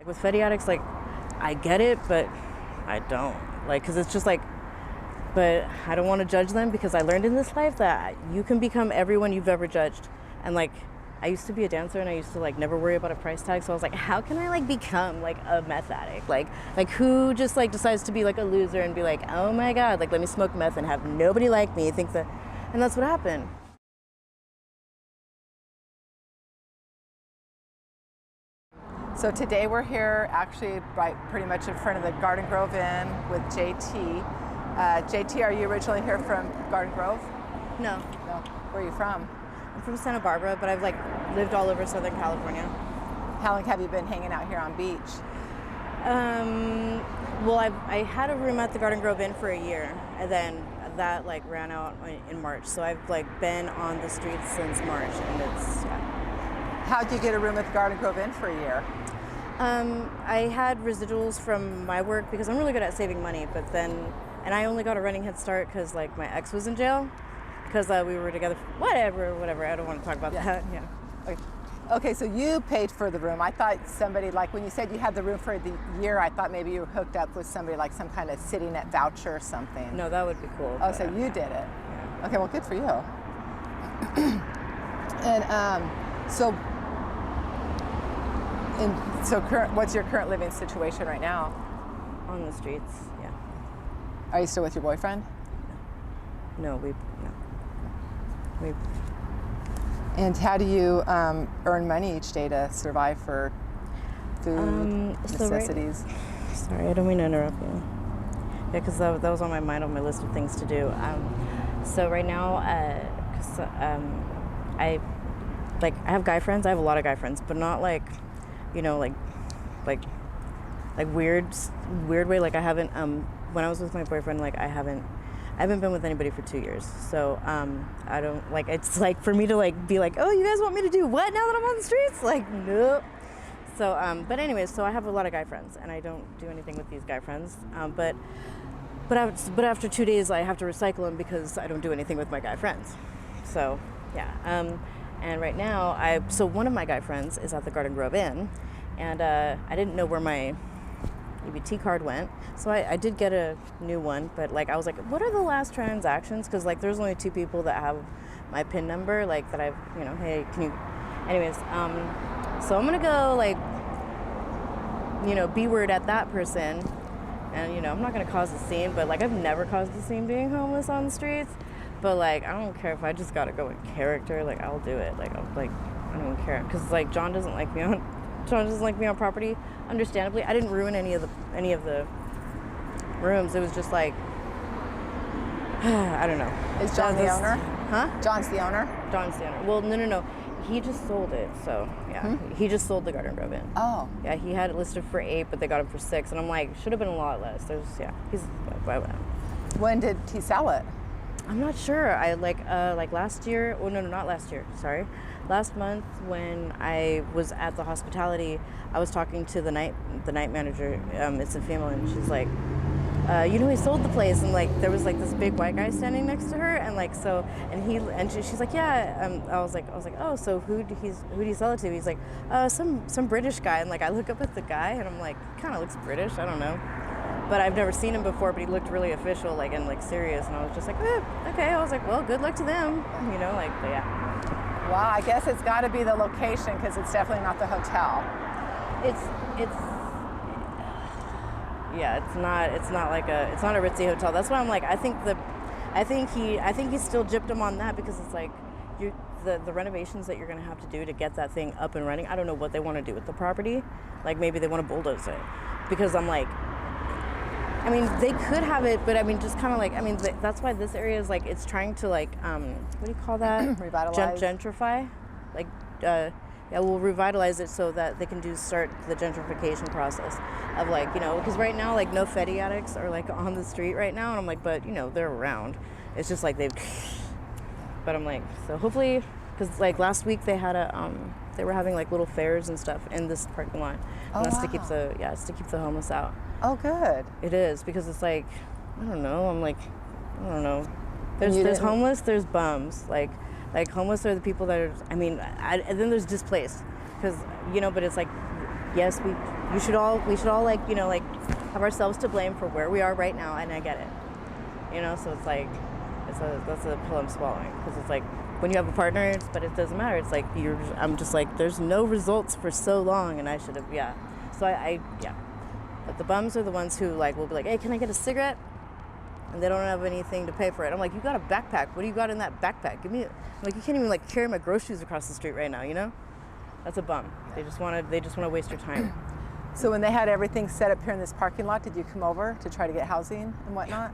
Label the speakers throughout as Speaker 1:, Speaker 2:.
Speaker 1: With Fetty addicts, like, I get it, but I don't. Like, because it's just like, but I don't want to judge them because I learned in this life that you can become everyone you've ever judged. And like, I used to be a dancer and I used to like never worry about a price tag. So I was like, how can I like become like a meth addict? Like who just like decides to be like a loser and be like, oh my God, like let me smoke meth and have nobody like me, think that, and that's what happened.
Speaker 2: So today we're here actually right pretty much in front of the Garden Grove Inn with JT. JT, are you originally here from Garden Grove?
Speaker 1: No.
Speaker 2: No. Where are you from?
Speaker 1: I'm from Santa Barbara, but I've like lived all over Southern California.
Speaker 2: How long have you been hanging out here on beach?
Speaker 1: Well, I had a room at the Garden Grove Inn for a year, and then that like ran out in March. So I've like been on the streets since March, and it's, yeah.
Speaker 2: How'd you get a room at the Garden Grove Inn for a year?
Speaker 1: I had residuals from my work because I'm really good at saving money, but then, and I only got a running head start because like my ex was in jail because we were together, whatever, I don't want to talk about that, yeah.
Speaker 2: Okay, so you paid for the room. I thought somebody, like when you said you had the room for the year, I thought maybe you were hooked up with somebody like some kind of city net voucher or something.
Speaker 1: No, that would be cool.
Speaker 2: Oh, so you did it.
Speaker 1: Yeah.
Speaker 2: Okay, well, good for you. What's your current living situation right now?
Speaker 1: On the streets, yeah.
Speaker 2: Are you still with your boyfriend?
Speaker 1: No.
Speaker 2: And how do you earn money each day to survive for food, necessities?
Speaker 1: Sorry, I don't mean to interrupt you. Yeah, because that was on my mind, on my list of things to do. So right now, I have guy friends. I have a lot of guy friends, but not like, you know, like weird way. Like I haven't, when I was with my boyfriend, like I haven't been with anybody for 2 years. So I don't, like, it's like for me to like be like, oh, you guys want me to do what now that I'm on the streets? Like, nope. So, but anyways, so I have a lot of guy friends and I don't do anything with these guy friends. But after 2 days, I have to recycle them because I don't do anything with my guy friends. So yeah. And right now, so one of my guy friends is at the Garden Grove Inn, and I didn't know where my EBT card went, so I did get a new one, but like I was like, what are the last transactions? Because like there's only 2 people that have my PIN number, like that I've, you know, hey, can you, anyways, so I'm gonna go like, you know, B-word at that person, and you know, I'm not gonna cause a scene, but like I've never caused a scene being homeless on the streets. But like, I don't care if I just gotta go in character, like I'll do it. Like, I don't even care. Cause like John doesn't like me on property, understandably. I didn't ruin any of the rooms. It was just like, I don't know.
Speaker 2: Is John the owner?
Speaker 1: Huh?
Speaker 2: John's the owner?
Speaker 1: John's the owner. Well, no. He just sold it, so yeah. He just sold the Garden Grove Inn.
Speaker 2: Oh.
Speaker 1: Yeah, he had it listed for 8, but they got it for 6. And I'm like, should have been a lot less.
Speaker 2: When did he sell it?
Speaker 1: I'm not sure. I like last year. Oh no, not last year. Sorry, last month when I was at the hospitality, I was talking to the night manager. It's a female, and she's like, you know, he sold the place, and like there was like this big white guy standing next to her, and like so, and she's like, yeah. I was like, oh, so who did he sell it to? He's like, some British guy, and like I look up at the guy, and I'm like, kind of looks British. I don't know. But I've never seen him before, but he looked really official, like, and like serious, and I was just like, okay. I was like, well, good luck to them, you know, like, but yeah.
Speaker 2: Well, I guess it's got to be the location because it's definitely not the hotel.
Speaker 1: It's not like it's not a ritzy hotel. That's why I'm like, I think he still gypped him on that because it's like, the renovations that you're gonna have to do to get that thing up and running. I don't know what they want to do with the property. Like maybe they want to bulldoze it, because I'm like, I mean, they could have it, but I mean, just kind of like, I mean, that's why this area is like, it's trying to like, what do you call that?
Speaker 2: Revitalize?
Speaker 1: Gentrify? Like, yeah, we'll revitalize it so that they can start the gentrification process of like, you know, because right now, like no Fetty addicts are like on the street right now. And I'm like, but you know, they're around. It's just like but I'm like, so hopefully, because like last week they had they were having like little fairs and stuff in this parking lot. And that's to keep it's to keep the homeless out.
Speaker 2: Oh, good.
Speaker 1: It is, because it's like, I don't know. I'm like, I don't know. There's homeless, there's bums. Like homeless are the people that are, I mean, and then there's displaced. Because, you know, but it's like, yes, we should all like, you know, like have ourselves to blame for where we are right now, and I get it. You know, so it's like that's a pill I'm swallowing, because it's like when you have a partner, but it doesn't matter. It's like I'm just like, there's no results for so long, and I should have, yeah. So I but the bums are the ones who like will be like, hey, can I get a cigarette? And they don't have anything to pay for it. I'm like, you got a backpack. What do you got in that backpack? Give me. I'm like, you can't even like carry my groceries across the street right now. You know, that's a bum. They just want to waste your time.
Speaker 2: So when they had everything set up here in this parking lot, did you come over to try to get housing and whatnot?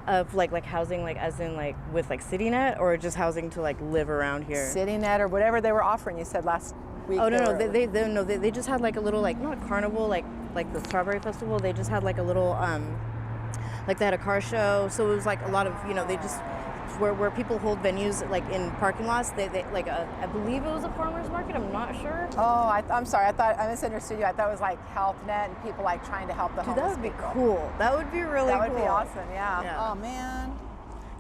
Speaker 1: Of like housing, like as in like with like CityNet, or just housing to like live around here?
Speaker 2: CityNet or whatever they were offering. You said last week.
Speaker 1: Oh no, they just had like a little, like, not a carnival like the Strawberry Festival. They just had like a little like they had a car show. So it was like a lot of, you know, they just where people hold venues like in parking lots. They like I believe it was a farmer's market. I'm not sure.
Speaker 2: Oh, I'm sorry. I thought I misunderstood you. I thought it was like HealthNet and people like trying to help the
Speaker 1: Dude,
Speaker 2: homeless
Speaker 1: that would be
Speaker 2: people.
Speaker 1: cool. That would be really cool.
Speaker 2: That would be awesome. Yeah.
Speaker 1: Yeah.
Speaker 2: Oh man.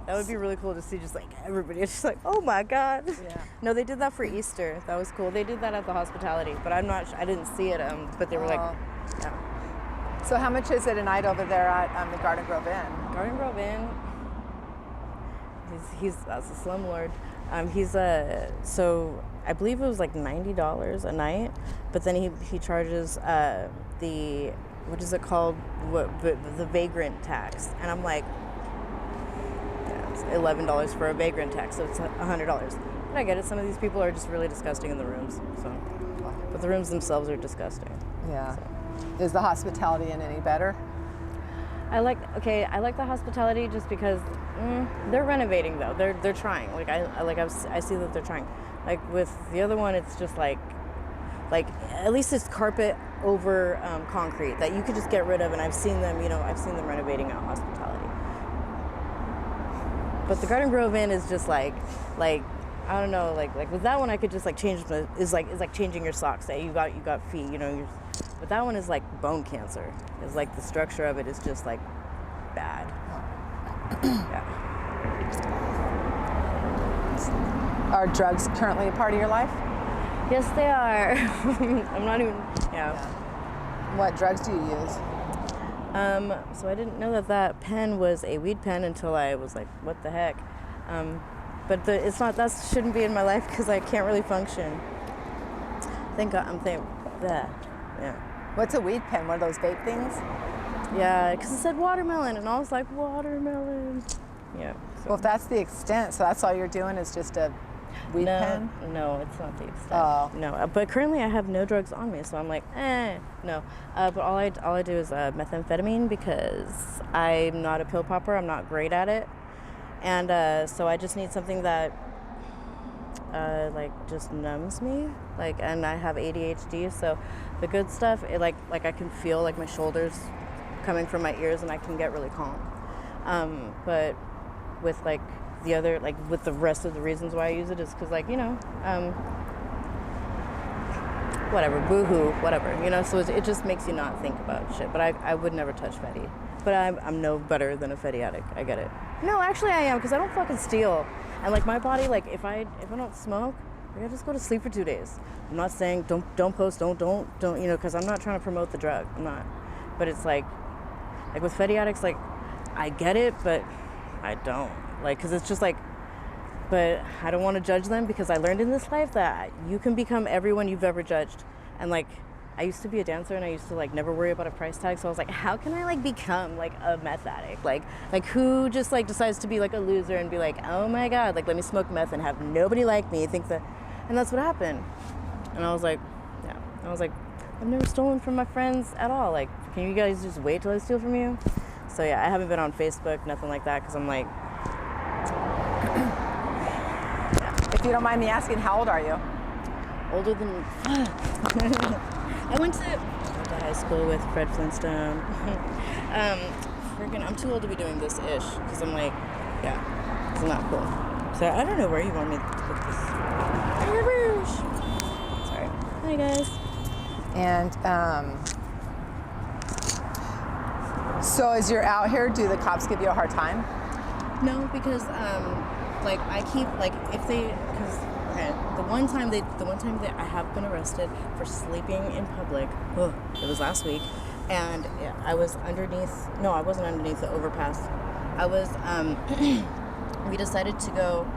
Speaker 1: That would be really cool to see, just like everybody. It's just like, oh my God.
Speaker 2: Yeah.
Speaker 1: No, they did that for Easter. That was cool. They did that at the hospitality, but I'm not. I didn't see it. But they were like, yeah.
Speaker 2: So how much is it a night over there at the Garden Grove Inn?
Speaker 1: Garden Grove Inn. He's that's a slumlord. So I believe it was like $90 a night, but then he charges the, what is it called? The vagrant tax, and I'm like, yeah, it's $11 for a vagrant tax, so it's $100. But I get it. Some of these people are just really disgusting in the rooms. So, but the rooms themselves are disgusting.
Speaker 2: Yeah.
Speaker 1: So.
Speaker 2: Is the hospitality in any better?
Speaker 1: I like the hospitality just because they're renovating though. They're trying. I see that they're trying. Like with the other one, it's just like at least it's carpet over concrete that you could just get rid of. And I've seen them renovating out hospitality. But the Garden Grove Inn is just like I don't know, like with that one I could just like change is like changing your socks. Say you got feet, you know. But that one is like bone cancer. It's like the structure of it is just like bad. Yeah.
Speaker 2: Are drugs currently a part of your life?
Speaker 1: Yes, they are. I'm not even. Yeah.
Speaker 2: What drugs do you use?
Speaker 1: So I didn't know that pen was a weed pen until I was like, what the heck? But it's not. That shouldn't be in my life because I can't really function. Thank God. Yeah.
Speaker 2: What's a weed pen? One of those vape things?
Speaker 1: Yeah, because it said watermelon, and I was like, watermelon. Yeah. So.
Speaker 2: Well, if that's the extent, so that's all you're doing is just a weed pen?
Speaker 1: No, it's not the extent.
Speaker 2: Oh.
Speaker 1: No, but currently I have no drugs on me, so I'm like, no. But all I do is methamphetamine because I'm not a pill popper. I'm not great at it, and so I just need something that like just numbs me. And I have ADHD, so the good stuff, I can feel like my shoulders coming from my ears, and I can get really calm. But with like the other, like with the rest of the reasons why I use it is because whatever, boohoo, whatever, you know. So it just makes you not think about shit. But I would never touch Fetty. But I'm no better than a Fetty addict. I get it. No, actually I am, because I don't fucking steal. And like my body, like if I don't smoke, I just go to sleep for 2 days. I'm not saying don't post, don't, you know, because I'm not trying to promote the drug. I'm not. But it's like with Fetty addicts, like I get it, but I don't. Because it's just like, but I don't want to judge them, because I learned in this life that you can become everyone you've ever judged. And I used to be a dancer, and I used to never worry about a price tag. So I was like, how can I become a meth addict? Like who just decides to be a loser and be like, oh my God, let me smoke meth and have nobody like me, think that. And that's what happened. And I was like, yeah. I was like, I've never stolen from my friends at all. Can you guys just wait till I steal from you? So yeah, I haven't been on Facebook, nothing like that, because I'm like,
Speaker 2: If you don't mind me asking, how old are you?
Speaker 1: older than. I went to high school with Fred Flintstone. I'm too old to be doing this ish, because I'm like, yeah, it's not cool. So I don't know where you want me to put this. Sorry. Hi guys.
Speaker 2: And so as you're out here, do the cops give you a hard time?
Speaker 1: No, because I keep if they, because the one time that I have been arrested for sleeping in public, it was last week, and I was underneath. No, I wasn't underneath the overpass. I was. We decided to go,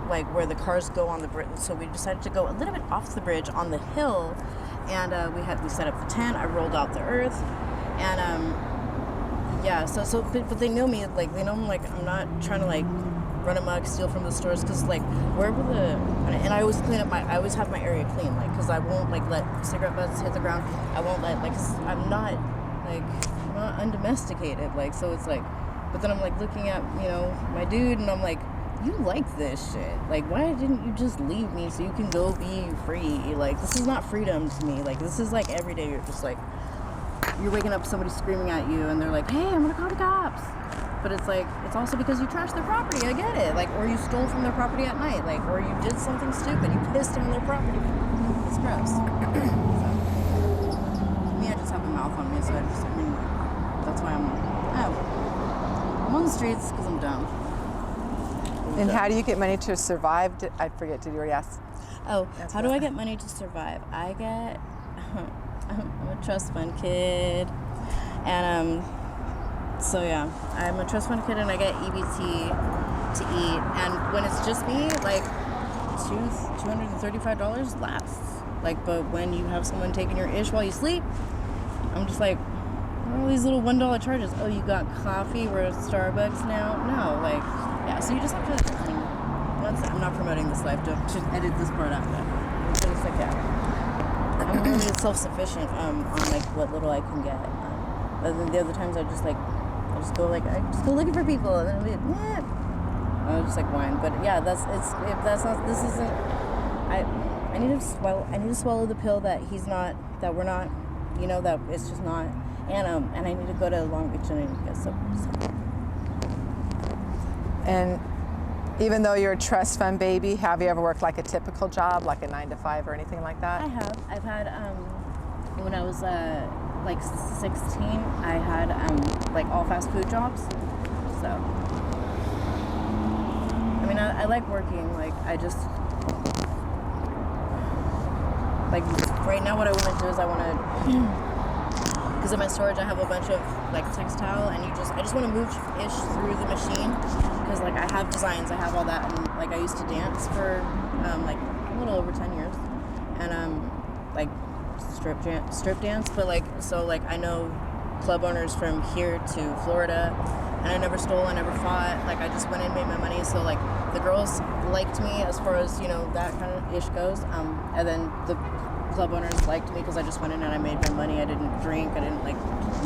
Speaker 1: like where the cars go on the bridge. So we decided to go a little bit off the bridge on the hill, and we set up the tent. I rolled out the earth, and but they know me, like they know I'm not trying to like run amok, steal from the stores, because like wherever and I always I always have my area clean, like because I won't like let cigarette butts hit the ground. I won't let like, cause I'm not undomesticated, like, so it's like, but then I'm like looking at my dude, and I'm like, you like this shit, like why didn't you just leave me so you can go be free? Like this is not freedom to me. Like this is like every day you're just like, you're waking up, somebody screaming at you, and they're like, hey, I'm gonna call the cops. But it's like, it's also because you trashed their property. I get it. Like, or you stole from their property at night. Like, or you did something stupid. You pissed on their property. It's gross. So, me, I just have a mouth on me, so that's why I'm on the streets, because I'm dumb.
Speaker 2: And how do you get money to survive? I forget, did you already ask?
Speaker 1: Oh, how do I get money to survive? I'm a trust fund kid, and so yeah, I'm a trust fund kid, and I get EBT to eat, and when it's just me, like $235 lasts. Like, but when you have someone taking your ish while you sleep, I'm just like, what are all these little $1 charges? Oh, you got coffee? We're at Starbucks now? No, like, yeah. So you just have to. I'm not promoting this life. Should edit this part out. But it's like, yeah, I'm really self-sufficient on like what little I can get. But then the other times I just go looking for people, and then I'll be like, I'll just like whine. But yeah, I need to swallow the pill that we're not, that it's just not, and I need to go to Long Beach, and I need to get sober.
Speaker 2: And even though you're a trust fund baby, have you ever worked like a typical job, like a 9-to-5 or anything like that?
Speaker 1: I have. I've had, when I was like 16, I had like all fast food jobs. So, I mean, I like working. Like, I just, like right now what I want to do is I want to, because in my storage I have a bunch of like textile, and I just want to move ish through the machine, because like I have designs, I have all that, and like I used to dance for like a little over 10 years, and like strip dance, but like, so like I know club owners from here to Florida, and I never stole, I never fought, like I just went in, made my money, so like the girls liked me as far as that kind of ish goes, and then the club owners liked me because I just went in and I made my money. I didn't drink, I didn't like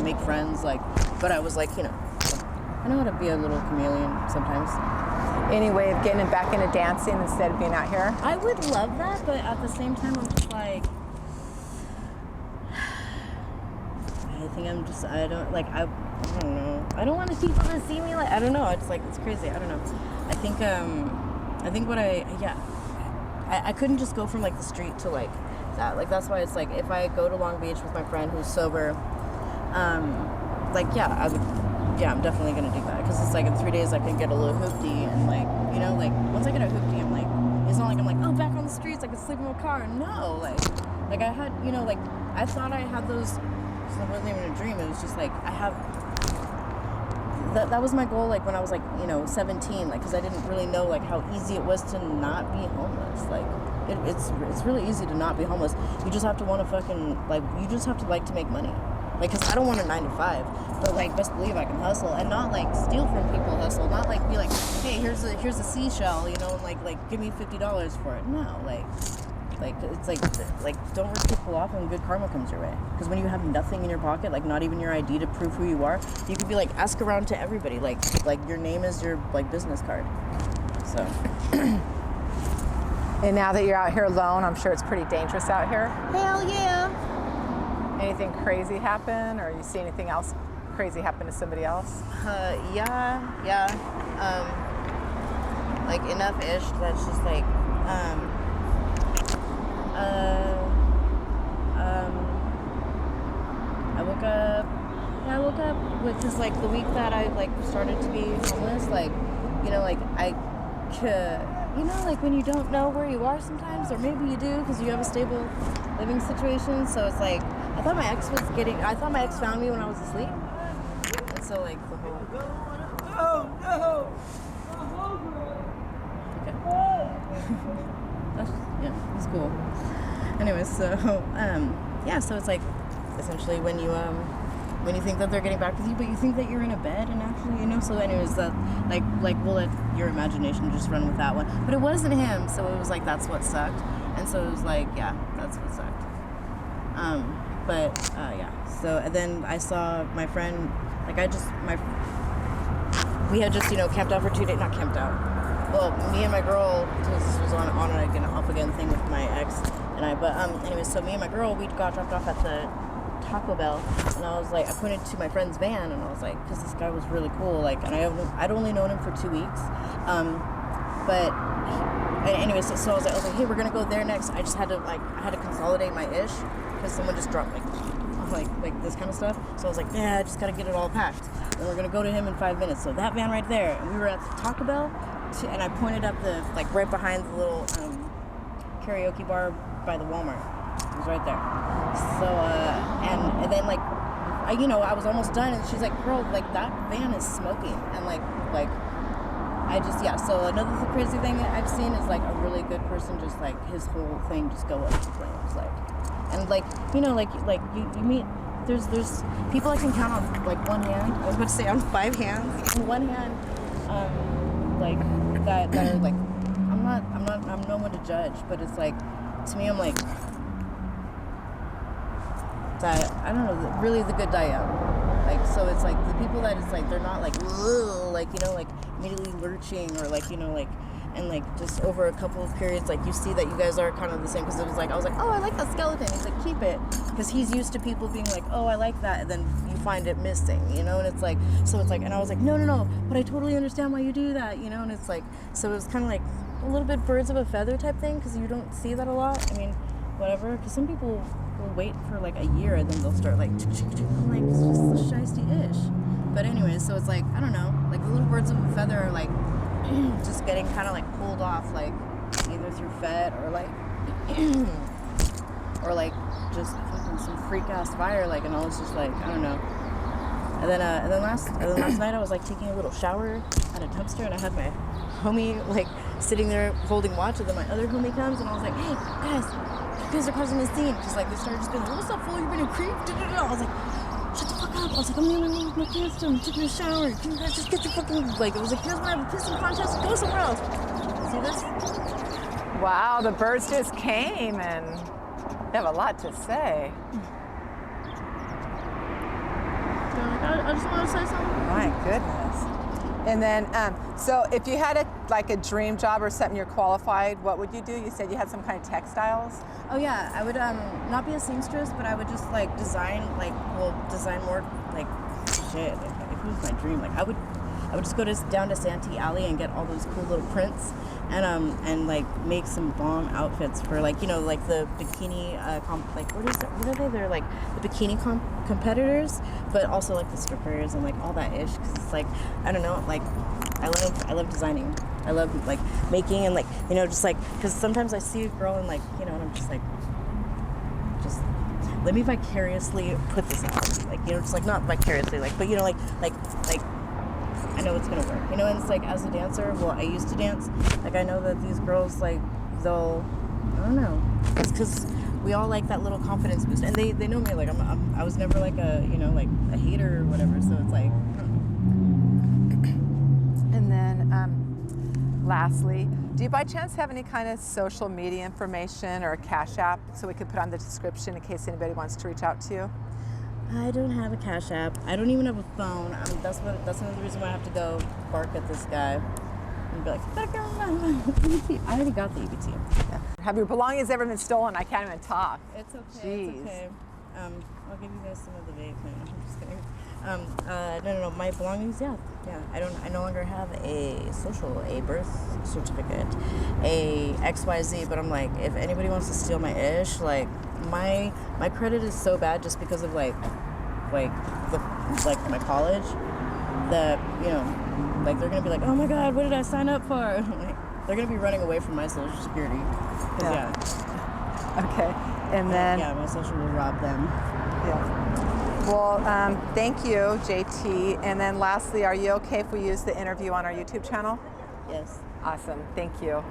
Speaker 1: make friends, like, but I was like, I know how to be a little chameleon sometimes.
Speaker 2: Any way of getting back into dancing instead of being out here?
Speaker 1: I would love that, but at the same time I'm just like, I don't know. I don't want people to see me like, I don't know. It's like, it's crazy. I don't know. I think I couldn't just go from like the street to like that. Like, that's why it's like, if I go to Long Beach with my friend who's sober, like, yeah, I'm definitely going to do that. Because it's like in 3 days I can get a little hoopty, and like, like once I get a hoopty, I'm like, it's not like I'm like, oh, back on the streets, I can sleep in my car. No, like I had, like, I thought I had those. It wasn't even a dream. It was just like, I have, that was my goal, like when I was like 17, like, because I didn't really know like how easy it was to not be homeless. Like it's really easy to not be homeless. You just have to want to fucking, like, you just have to like to make money, like, because I don't want a 9-to-5, but like best believe I can hustle, and not like steal from people, hustle, not like be like, hey, here's a seashell, and like give me $50 for it. No, like it's like don't rip people off, and good karma comes your way. Because when you have nothing in your pocket, like not even your ID to prove who you are, you could be like, ask around to everybody, like your name is your like business card. So
Speaker 2: and now that you're out here alone, I'm sure it's pretty dangerous out here.
Speaker 1: Hell yeah.
Speaker 2: Anything crazy happen, or you see anything else crazy happen to somebody else?
Speaker 1: Yeah. Like enough ish that's just like I woke up with just like the week that I like started to be homeless, like, like you know, like when you don't know where you are sometimes, or maybe you do because you have a stable living situation. So it's like, I thought my ex found me when I was asleep. And so like the whole...
Speaker 3: Oh, no!
Speaker 1: Yeah, it's cool. Anyways, so yeah, so it's like essentially when you think that they're getting back with you, but you think that you're in a bed, and actually, you know. So anyways, that like we'll let your imagination just run with that one. But it wasn't him, so it was like that's what sucked, and so it was like yeah, that's what sucked. Yeah. So and then I saw my friend, we had just camped out for 2 days, not camped out. Well, me and my girl, this was on and again, off again thing with my ex and I. But anyways, so me and my girl, we got dropped off at the Taco Bell, and I was like, I pointed to my friend's van, and I was like, because this guy was really cool, like, and I'd only known him for 2 weeks, anyways, so I was like, hey, we're gonna go there next. I just had to consolidate my ish because someone just dropped like this kind of stuff. So I was like, yeah, I just gotta get it all packed, and we're gonna go to him in 5 minutes. So that van right there, and we were at the Taco Bell, and I pointed up the right behind the little karaoke bar by the Walmart. It was right there. So and then I was almost done, and she's like, girl, like that van is smoking, and like I just so another crazy thing that I've seen is like a really good person just like his whole thing just go up in flames, you meet there's people I can count on like one hand. I was about to say on 5 hands. On one hand, that are like I'm no one to judge, but it's like to me I'm like that I don't know really the good Diane. Like so it's like the people that it's like they're not like immediately lurching or and just over a couple of periods you see that you guys are kind of the same, because it was I was like, oh, I like that skeleton. He's like, keep it, because he's used to people being like, oh, I like that, and then you find it missing, and it's like, so it's like, and I was like, no, but I totally understand why you do that, and it's like, so it was kind of like a little bit birds of a feather type thing, because you don't see that a lot. I mean, whatever, because some people will wait for like a year and then they'll start like, I'm like, it's just the shiesty-ish. But anyways, so it's like, I don't know, like the little birds of a feather are like just getting kind of like pulled off, like either through Fed or like just fucking some freak ass fire, and I was just like, I don't know. And then last night I was like taking a little shower at a dumpster, and I had my homie like sitting there holding watch, and then my other homie comes, and I was like, hey guys, you guys are causing a scene, because like they started just being like, what's up, fool? You being a creep? I was like, shut the fuck up. I was like, I'm the only one with my pants down. I'm taking a shower. Can you guys just get your fucking... Like, it was like, you guys want to have a pissing contest? Go somewhere else. See this?
Speaker 2: Wow, the birds just came, and they have a lot to say.
Speaker 1: I just want to say something.
Speaker 2: My goodness. And then, so if you had a dream job or something you're qualified, what would you do? You said you had some kind of textiles.
Speaker 1: Oh yeah, I would not be a seamstress, but I would just design more shit. If it was my dream, I would just go down to Santee Alley and get all those cool little prints and make some bomb outfits for the bikini what are they? They're like the bikini competitors, but also the strippers and all that ish. Cause it's I don't know, I love designing. I love making and because sometimes I see a girl and and I'm just just let me vicariously put this out, just not vicariously but I know it's gonna work, and it's as a dancer, well, I used to dance, I know that these girls they'll, I don't know, it's because we all like that little confidence boost, and they know me, I was never a a hater or whatever, so it's I don't know.
Speaker 2: And then lastly, do you by chance have any kind of social media information or a Cash App so we could put on the description in case anybody wants to reach out to you?
Speaker 1: I don't have a Cash App. I don't even have a phone. That's another reason why I have to go bark at this guy and be like, I already got the EBT.
Speaker 2: Yeah. Have your belongings ever been stolen? I can't even talk.
Speaker 1: It's okay.
Speaker 2: Jeez.
Speaker 1: It's okay. I'll give you guys some of the vape. No, I'm just kidding. No. My belongings, yeah. I no longer have a birth certificate, a XYZ. But I'm if anybody wants to steal my ish, my credit is so bad just because of my college, that they're gonna be like, oh my god, what did I sign up for? They're gonna be running away from my Social Security. 'Cause,
Speaker 2: Yeah.
Speaker 1: yeah.
Speaker 2: Okay. And then,
Speaker 1: Yeah, my social will rob them.
Speaker 2: yeah. Well, thank you, JT. And then lastly, are you okay if we use the interview on our YouTube channel?
Speaker 1: Yes.
Speaker 2: Awesome. Thank you.